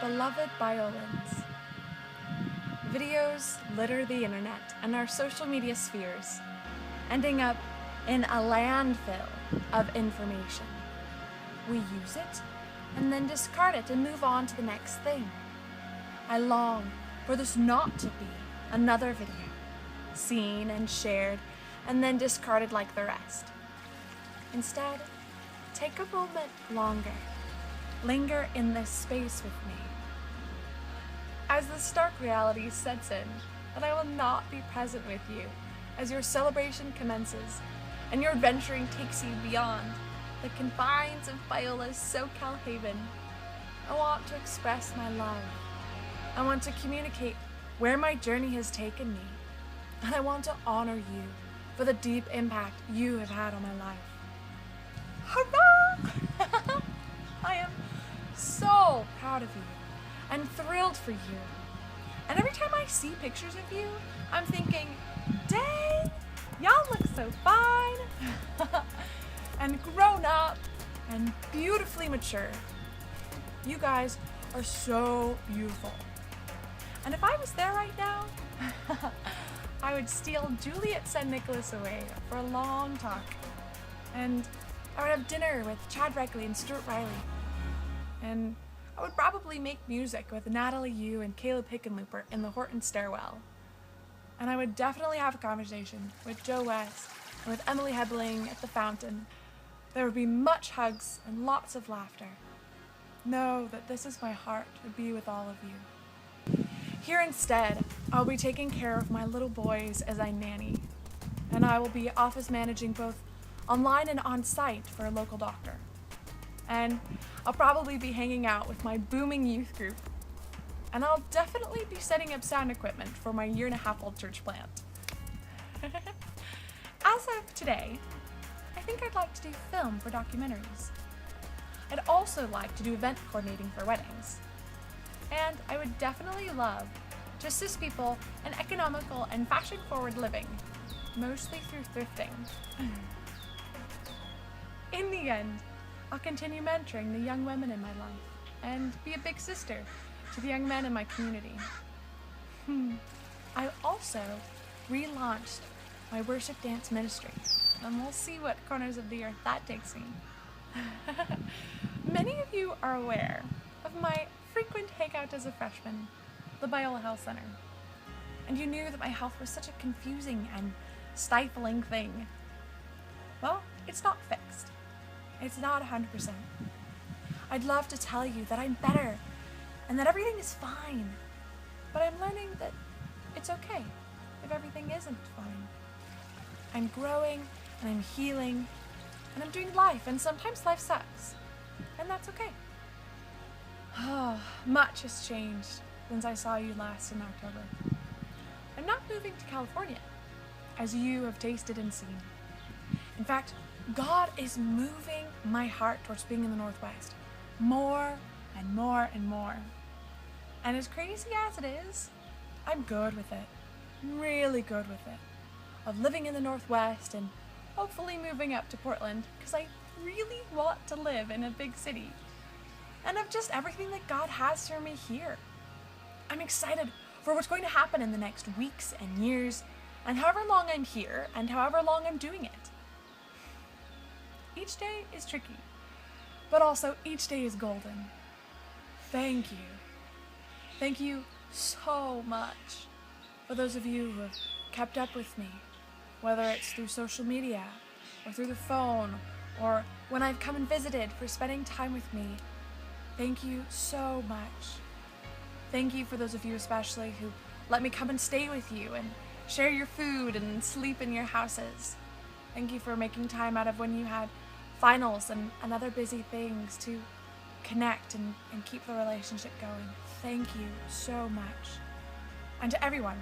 beloved Biolans. Videos litter the internet and our social media spheres, ending up in a landfill of information. We use it and then discard it and move on to the next thing. I long for this not to be another video, seen and shared and then discarded like the rest. Instead, take a moment longer. Linger in this space with me. As the stark reality sets in that I will not be present with you as your celebration commences and your adventuring takes you beyond the confines of Biola's SoCal haven, I want to express my love. I want to communicate where my journey has taken me, and I want to honor you for the deep impact you have had on my life. Hurrah! I am so proud of you and thrilled for you. And every time I see pictures of you, I'm thinking, dang, y'all look so fine and grown up and beautifully mature. You guys are so beautiful. And if I was there right now, I would steal Juliet St. Nicholas away for a long talk. And I would have dinner with Chad Reckley and Stuart Riley. And I would probably make music with Natalie Yu and Caleb Hickenlooper in the Horton stairwell. And I would definitely have a conversation with Joe West and with Emily Hebling at the fountain. There would be much hugs and lots of laughter. Know that this is my heart to be with all of you. Here instead, I'll be taking care of my little boys as I nanny. And I will be office managing both online and on-site for a local doctor. And I'll probably be hanging out with my booming youth group. And I'll definitely be setting up sound equipment for my 1.5-year-old church plant. As of today, I think I'd like to do film for documentaries. I'd also like to do event coordinating for weddings. And I would definitely love to assist people in economical and fashion-forward living, mostly through thrifting. In the end, I'll continue mentoring the young women in my life and be a big sister to the young men in my community. I also relaunched my worship dance ministry, and we'll see what corners of the earth that takes me. Many of you are aware of my frequent hangout as a freshman, the Biola Health Center, and you knew that my health was such a confusing and stifling thing. Well, it's not fixed. It's not 100%. I'd love to tell you that I'm better and that everything is fine, but I'm learning that it's okay if everything isn't fine. I'm growing and I'm healing and I'm doing life, and sometimes life sucks, and that's okay. Much has changed since I saw you last in October. I'm not moving to California, as you have tasted and seen. In fact, God is moving my heart towards being in the Northwest more and more and more. And as crazy as it is, I'm good with it. Really good with it. Of living in the Northwest and hopefully moving up to Portland, because I really want to live in a big city. And of just everything that God has for me here. I'm excited for what's going to happen in the next weeks and years, and however long I'm here, and however long I'm doing it. Each day is tricky, but also each day is golden. Thank you. Thank you so much for those of you who have kept up with me, whether it's through social media, or through the phone, or when I've come and visited for spending time with me. Thank you so much. Thank you for those of you especially who let me come and stay with you and share your food and sleep in your houses. Thank you for making time out of when you had finals and other busy things to connect and keep the relationship going. Thank you so much. And to everyone,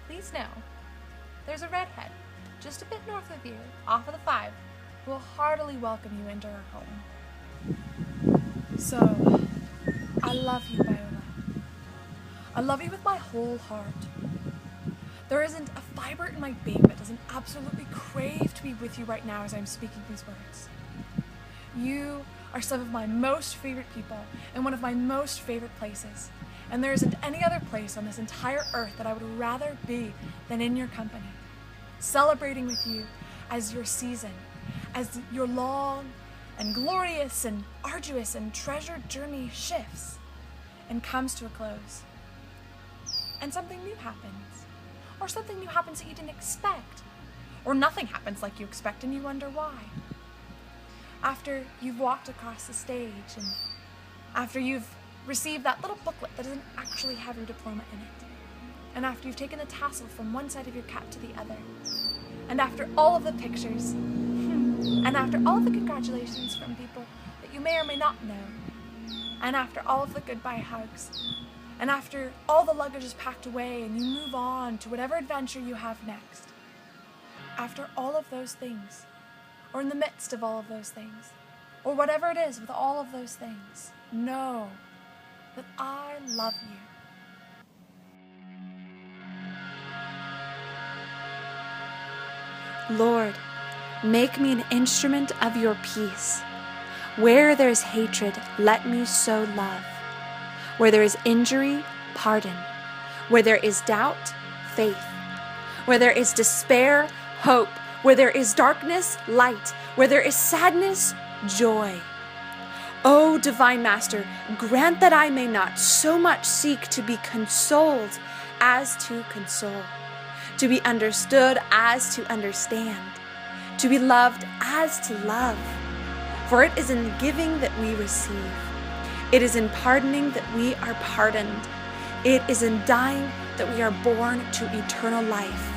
please know, there's a redhead just a bit north of you, off of the 5, who will heartily welcome you into her home. So, I love you, Biola. I love you with my whole heart. There isn't a fiber in my being that doesn't absolutely crave to be with you right now as I'm speaking these words. You are some of my most favorite people and one of my most favorite places. And there isn't any other place on this entire earth that I would rather be than in your company, celebrating with you as your season, as your long and glorious and arduous and treasured journey shifts and comes to a close. And something new happens, or something new happens that you didn't expect, or nothing happens like you expect and you wonder why. After you've walked across the stage, and after you've received that little booklet that doesn't actually have your diploma in it, and after you've taken the tassel from one side of your cap to the other, and after all of the pictures, and after all of the congratulations from people that you may or may not know, and after all of the goodbye hugs, and after all the luggage is packed away and you move on to whatever adventure you have next, after all of those things, or in the midst of all of those things, or whatever it is with all of those things, know that I love you. Lord, make me an instrument of your peace. Where there is hatred, let me sow love. Where there is injury, pardon. Where there is doubt, faith. Where there is despair, hope. Where there is darkness, light. Where there is sadness, joy. O Divine Master, grant that I may not so much seek to be consoled as to console, to be understood as to understand, to be loved as to love. For it is in giving that we receive. It is in pardoning that we are pardoned. It is in dying that we are born to eternal life.